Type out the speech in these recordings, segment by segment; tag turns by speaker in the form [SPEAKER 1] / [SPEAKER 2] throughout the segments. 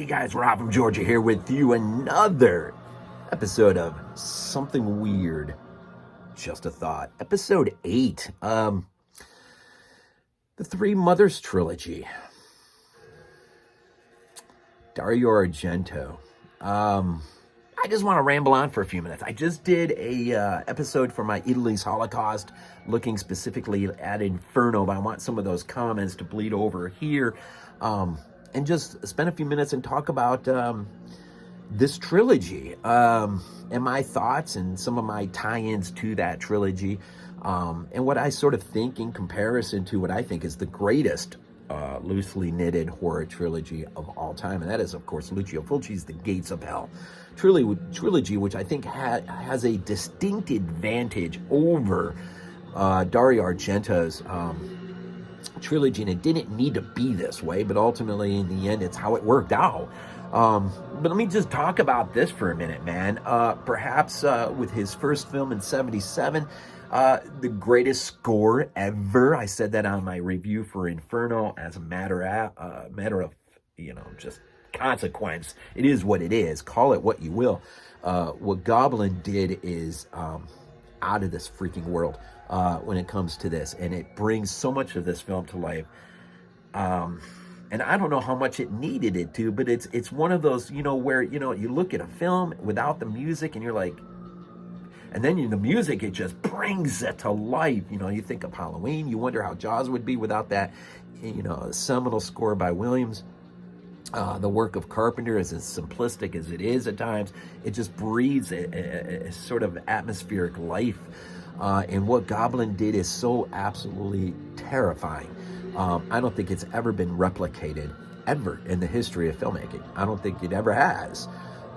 [SPEAKER 1] Hey guys, Rob from Georgia here with you. Another episode of Something Weird, Just a Thought. Episode 8. The Three Mothers Trilogy. Dario Argento. I just want to ramble on for a few minutes. I just did a episode for my Italy's Holocaust, looking specifically at Inferno, but I want some of those comments to bleed over here. And just spend a few minutes and talk about this trilogy and my thoughts and some of my tie-ins to that trilogy, and what I sort of think in comparison to what I think is the greatest loosely knitted horror trilogy of all time, and that is, of course, Lucio Fulci's The Gates of Hell trilogy, which I think has a distinct advantage over Dario Argento's trilogy, and it didn't need to be this way, but ultimately in the end it's how it worked out. But let me just talk about this for a minute, man. Perhaps with his first film in 77, the greatest score ever. I said that on my review for Inferno as a matter of just consequence. It is what it is. Call it what you will. What Goblin did is out of this freaking world when it comes to this, and it brings so much of this film to life. And I don't know how much it needed it to, but it's one of those, where, you look at a film without the music and you're like, and then the music, it just brings it to life. You think of Halloween, you wonder how Jaws would be without that, seminal score by Williams. The work of Carpenter, as simplistic as it is at times, it just breathes a sort of atmospheric life. And what Goblin did is so absolutely terrifying. I don't think it's ever been replicated, ever, in the history of filmmaking. I don't think it ever has.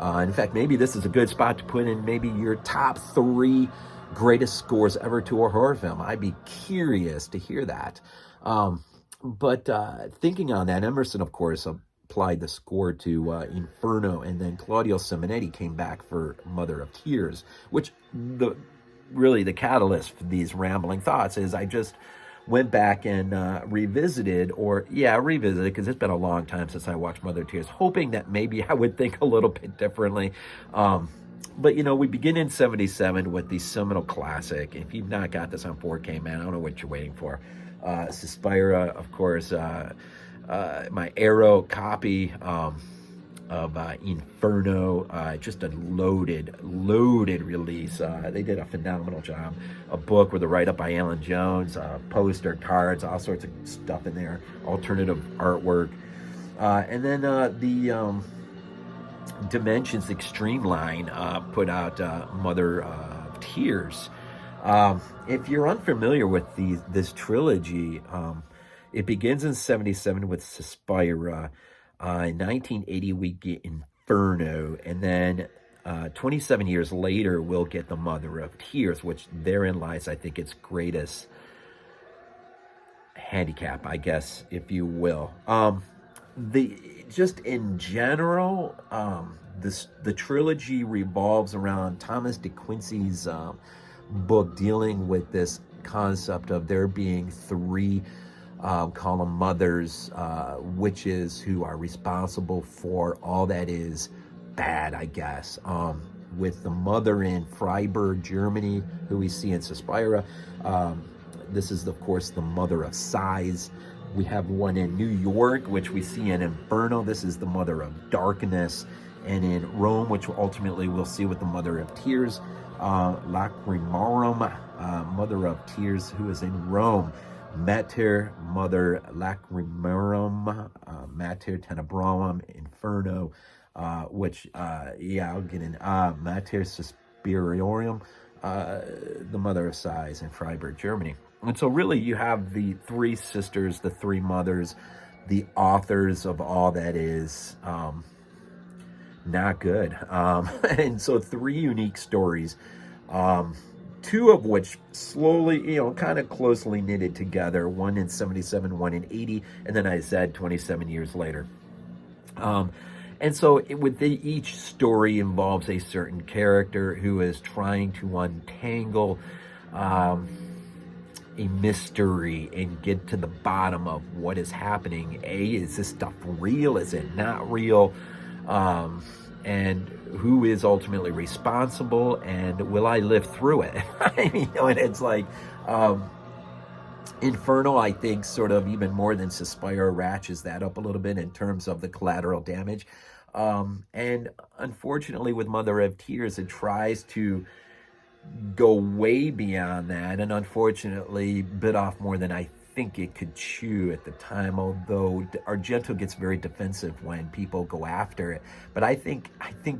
[SPEAKER 1] In fact, maybe this is a good spot to put in maybe your top 3 greatest scores ever to a horror film. I'd be curious to hear that. But thinking on that, Emerson, of course, applied the score to Inferno, and then Claudio Simonetti came back for Mother of Tears, which really the catalyst for these rambling thoughts is I just went back and revisited because it's been a long time since I watched Mother of Tears, hoping that maybe I would think a little bit differently. But we begin in 77 with the seminal classic. If you've not got this on 4K, man, I don't know what you're waiting for. Suspira, of course, my Arrow copy of Inferno, just a loaded release. They did a phenomenal job. A book with a write-up by Alan Jones, poster, cards, all sorts of stuff in there, alternative artwork. And then the Dimensions Extreme line put out Mother of Tears. If you're unfamiliar with this trilogy, it begins in 77 with Suspira. In 1980, we get Inferno, and then 27 years later, we'll get The Mother of Tears, which therein lies, I think, its greatest handicap, I guess, if you will. Just in general, the trilogy revolves around Thomas de Quincey's book dealing with this concept of there being 3 call them mothers, witches who are responsible for all that is bad, I guess. With the mother in Freiburg, Germany, who we see in Suspira. This is, of course, the mother of sighs. We have one in New York, which we see in Inferno. This is the mother of darkness. And in Rome, which ultimately we'll see with the mother of tears, Lacrimorum, mother of tears, who is in Rome. Mater, Mother Lacrimorum, Mater Tenebrarum, Inferno, which, I'll get in, Mater Suspiriorum, the Mother of Sighs in Freiburg, Germany. And so really you have the 3 sisters, the 3 mothers, the authors of all that is not good. And so 3 unique stories, 2 of which slowly, kind of closely knitted together, one in 77, one in 80, and then I said 27 years later. And so each story involves a certain character who is trying to untangle a mystery and get to the bottom of what is happening. Is this stuff real? Is it not real? And who is ultimately responsible, and will I live through it? I mean, and it's like, Inferno, I think, sort of even more than Suspiro ratchets that up a little bit in terms of the collateral damage. And unfortunately, with Mother of Tears, it tries to go way beyond that, and unfortunately bit off more than I think it could chew at the time, although Argento gets very defensive when people go after it. But I think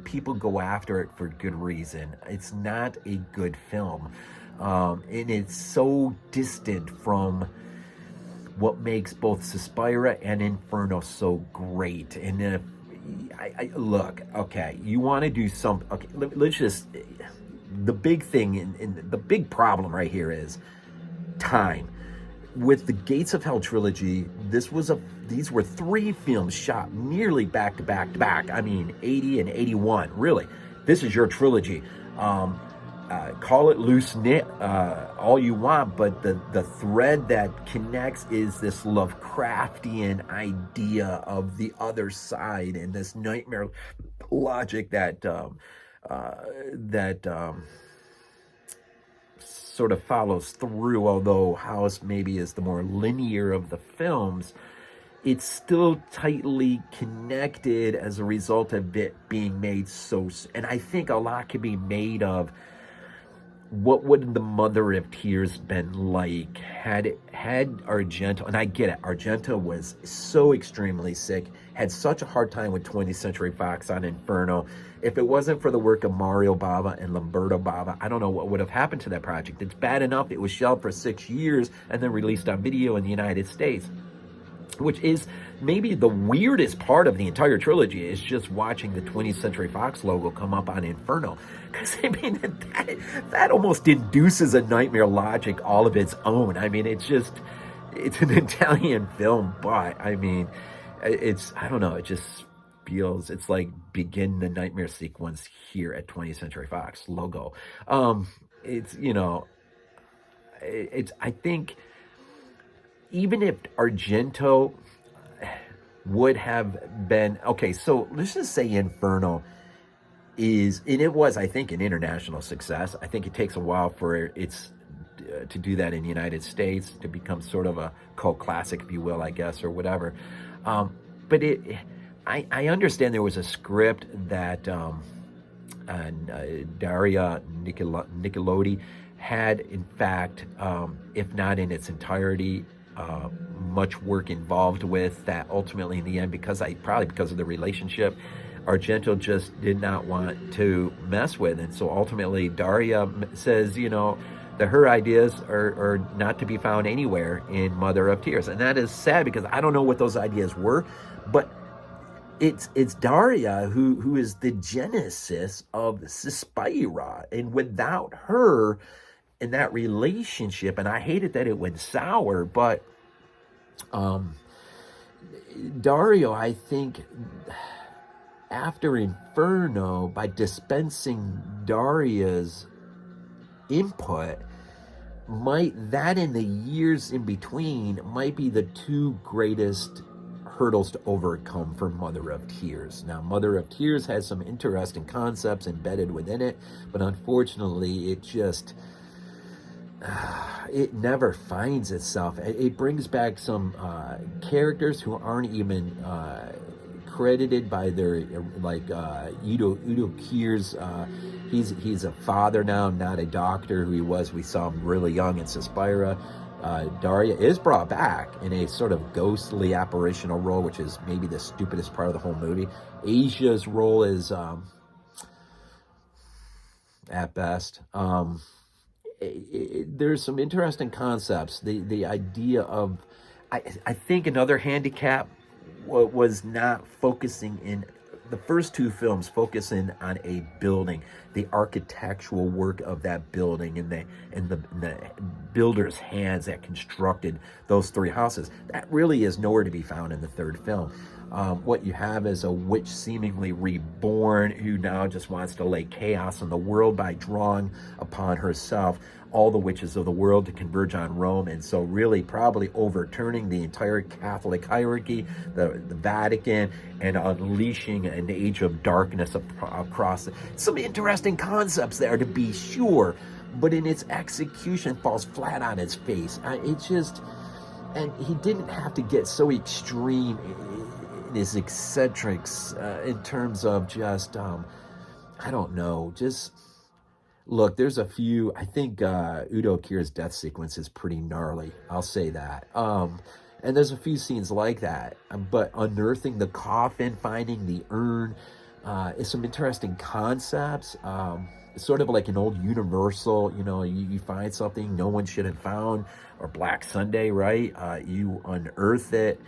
[SPEAKER 1] people go after it for good reason. It's not a good film. And it's so distant from what makes both Suspira and Inferno so great. And if I look, okay, you want to do something, okay, let's just, the big thing, and the big problem right here is time. With the Gates of Hell trilogy, these were 3 films shot nearly back to back to back. I mean, 80 and 81, really. This is your trilogy. Call it loose knit all you want, but the thread that connects is this Lovecraftian idea of the other side and this nightmare logic that sort of follows through. Although House maybe is the more linear of the films, it's still tightly connected as a result of it being made so. And I think a lot can be made of what would the Mother of Tears been like had Argento, and I get it, Argento was so extremely sick, had such a hard time with 20th Century Fox on Inferno. If it wasn't for the work of Mario Bava and Lamberto Bava, I don't know what would have happened to that project. It's bad enough it was shelved for 6 years and then released on video in the United States, which is maybe the weirdest part of the entire trilogy, is just watching the 20th Century Fox logo come up on Inferno. Because, I mean, that almost induces a nightmare logic all of its own. I mean, it's an Italian film, but, I mean, I don't know, it just feels, it's like begin the nightmare sequence here at 20th Century Fox logo. I think, even if Argento would have been, okay, so let's just say Inferno and it was, I think, an international success. I think it takes a while for to do that in the United States, to become sort of a cult classic, if you will, I guess, or whatever. But I understand there was a script that Dario Argento had, in fact, if not in its entirety, much work involved with, that ultimately in the end, probably because of the relationship, Argento just did not want to mess with. And so ultimately Daria says, that her ideas are not to be found anywhere in Mother of Tears. And that is sad, because I don't know what those ideas were, but it's Daria who is the genesis of Suspira. And without her in that relationship, and I hated that it went sour, but Dario, I think, after Inferno, by dispensing Daria's input, that in the years in between might be the 2 greatest hurdles to overcome for Mother of Tears. Now, Mother of Tears has some interesting concepts embedded within it, but unfortunately, it never finds itself. It brings back some characters who aren't even credited by their, like Udo Kier's. He's a father now, not a doctor who he was. We saw him really young in Suspira. Daria is brought back in a sort of ghostly apparitional role, which is maybe the stupidest part of the whole movie. Asia's role is at best. There's some interesting concepts. The idea of, I think another handicap was not focusing in the first 2 films, focusing on a building, the architectural work of that building, and the builder's hands that constructed those 3 houses. That really is nowhere to be found in the 3rd film. What you have is a witch seemingly reborn, who now just wants to lay chaos in the world by drawing upon herself all the witches of the world to converge on Rome, and so really probably overturning the entire Catholic hierarchy, the Vatican, and unleashing an age of darkness across. Some interesting concepts there, to be sure, but in its execution falls flat on its face. It's just, and he didn't have to get so extreme in his eccentrics in terms of just, I don't know, just... Look, there's a few. I think Udo Kier's death sequence is pretty gnarly. I'll say that. And there's a few scenes like that. But unearthing the coffin, finding the urn, is some interesting concepts. It's sort of like an old Universal. You know, you find something no one should have found, or Black Sunday, right? You unearth it.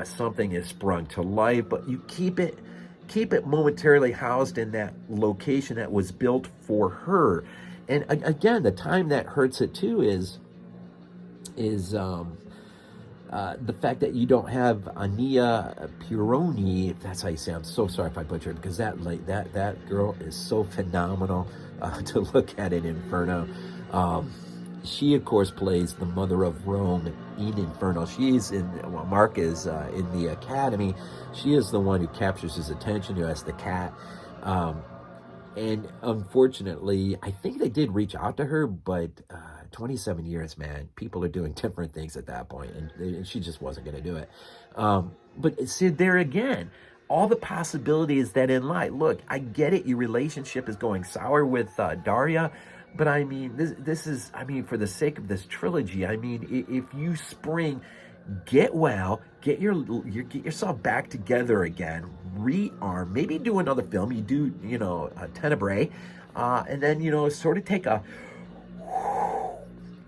[SPEAKER 1] Something is sprung to life, but you keep it momentarily housed in that location that was built for her. And again, the time that hurts it too is the fact that you don't have Ania Pironi, if that's how you say it. I'm so sorry if I butcher it, because that girl is so phenomenal to look at in Inferno. She, of course, plays the mother of Rome in Inferno. She's Mark is in the academy. She is the one who captures his attention, who has the cat. And unfortunately, I think they did reach out to her, but 27 years, man, people are doing different things at that point, and she just wasn't going to do it. But see, there again, all the possibilities that in life. Look, I get it. Your relationship is going sour with Daria. But I mean, this is, I mean, for the sake of this trilogy, I mean, if you spring, get well, get yourself back together again, rearm, maybe do another film. You do, you know, Tenebrae, and then, you know, sort of take a,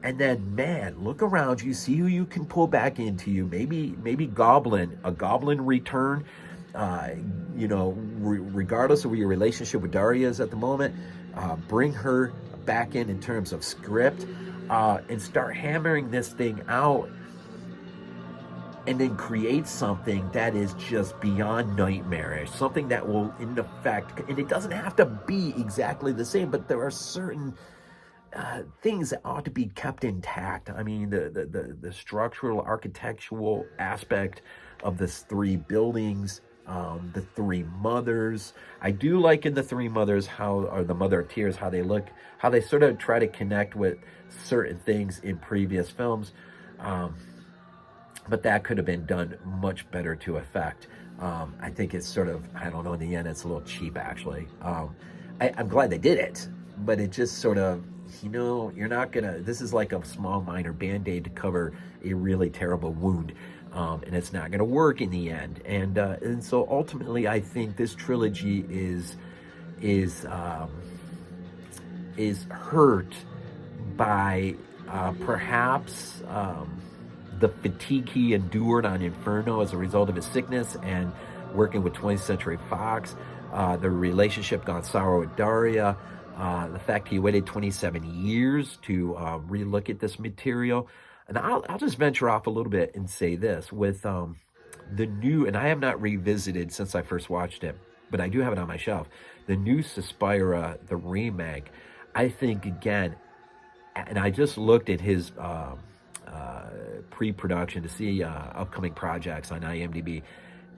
[SPEAKER 1] and then, man, look around you, see who you can pull back into you. Maybe a goblin return. You know, regardless of where your relationship with Daria is at the moment, bring her back in terms of script, and start hammering this thing out, and then create something that is just beyond nightmarish, something that will, in effect, and it doesn't have to be exactly the same, but there are certain things that ought to be kept intact. I mean, the structural, architectural aspect of this three buildings, the three mothers. I do like in the three mothers or the Mother of Tears, how they look, how they sort of try to connect with certain things in previous films. But that could have been done much better to effect. I think it's sort of, I don't know, in the end, it's a little cheap, actually. I'm glad they did it, but it just sort of, you know, you're not gonna, this is like a small minor Band-Aid to cover a really terrible wound. And it's not going to work in the end, and so ultimately, I think this trilogy is hurt by perhaps the fatigue he endured on Inferno as a result of his sickness and working with 20th Century Fox, the relationship gone sour with Daria, the fact he waited 27 years to relook at this material. And I'll just venture off a little bit and say this, with the new, and I have not revisited since I first watched it, but I do have it on my shelf, the new Suspira, the remake. I think, again, and I just looked at his pre-production to see upcoming projects on IMDb,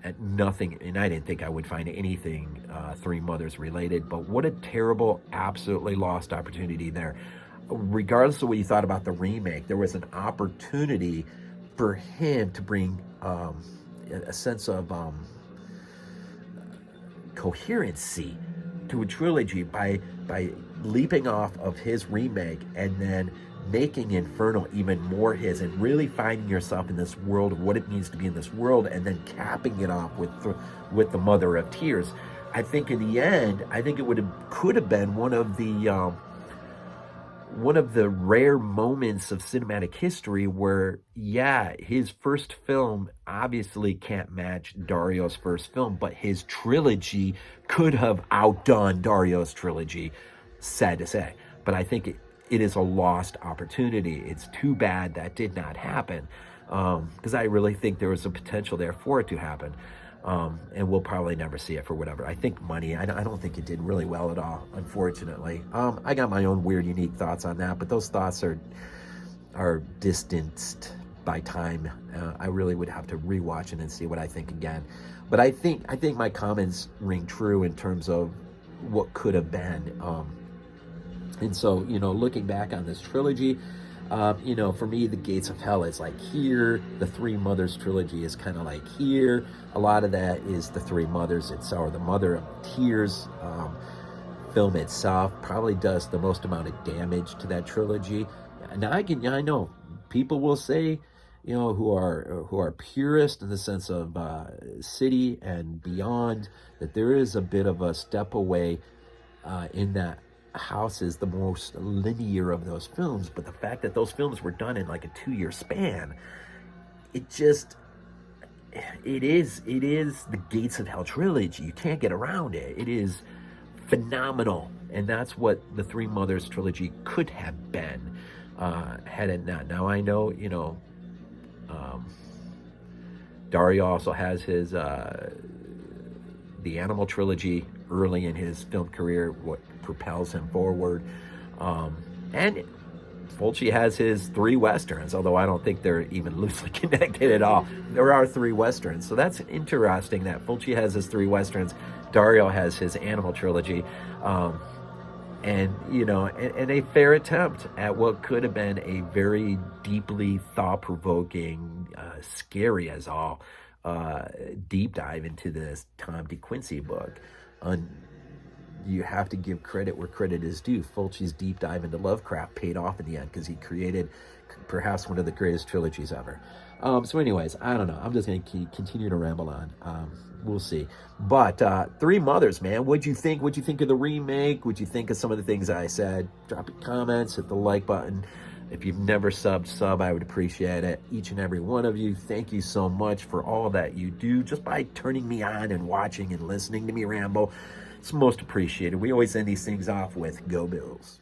[SPEAKER 1] and nothing, and I didn't think I would find anything Three Mothers related, but what a terrible, absolutely lost opportunity there. Regardless of what you thought about the remake, there was an opportunity for him to bring a sense of coherency to a trilogy by leaping off of his remake and then making Inferno even more his, and really finding yourself in this world of what it means to be in this world, and then capping it off with the Mother of Tears. I think in the end, I think it could have been one of the rare moments of cinematic history where, yeah, his first film obviously can't match Dario's first film, but his trilogy could have outdone Dario's trilogy, sad to say. But I think it is a lost opportunity. It's too bad that did not happen, because I really think there was a potential there for it to happen. And we'll probably never see it for whatever. I think money, I don't think it did really well at all, unfortunately. I got my own weird, unique thoughts on that, but those thoughts are distanced by time. I really would have to rewatch it and see what I think again. But I think my comments ring true in terms of what could have been. And so, looking back on this trilogy, for me, the Gates of Hell is like here. The Three Mothers trilogy is kind of like here. A lot of that is the Three Mothers. Or the Mother of Tears film itself probably does the most amount of damage to that trilogy. And I know people will say, who are purist in the sense of City and beyond, that there is a bit of a step away in that House is the most linear of those films. But the fact that those films were done in like a 2-year span, it is the Gates of Hell trilogy. You can't get around it. It is phenomenal, and that's what the Three Mothers trilogy could have been had it not. Now I know, Dario also has his the Animal trilogy early in his film career, what propels him forward, and Fulci has his 3 westerns, although I don't think they're even loosely connected at all. There are 3 westerns, so that's interesting that Fulci has his 3 westerns, Dario has his Animal trilogy, and a fair attempt at what could have been a very deeply thought-provoking, scary as all, deep dive into this Tom de Quincey book. You have to give credit where credit is due. Fulci's deep dive into Lovecraft paid off in the end because he created perhaps one of the greatest trilogies ever. So anyways, I don't know. I'm just going to continue to ramble on. We'll see. But Three Mothers, man, what'd you think? What'd you think of the remake? What'd you think of some of the things I said? Drop your comments, hit the like button. If you've never sub, I would appreciate it. Each and every one of you, thank you so much for all that you do just by turning me on and watching and listening to me ramble. It's most appreciated. We always end these things off with Go Bills.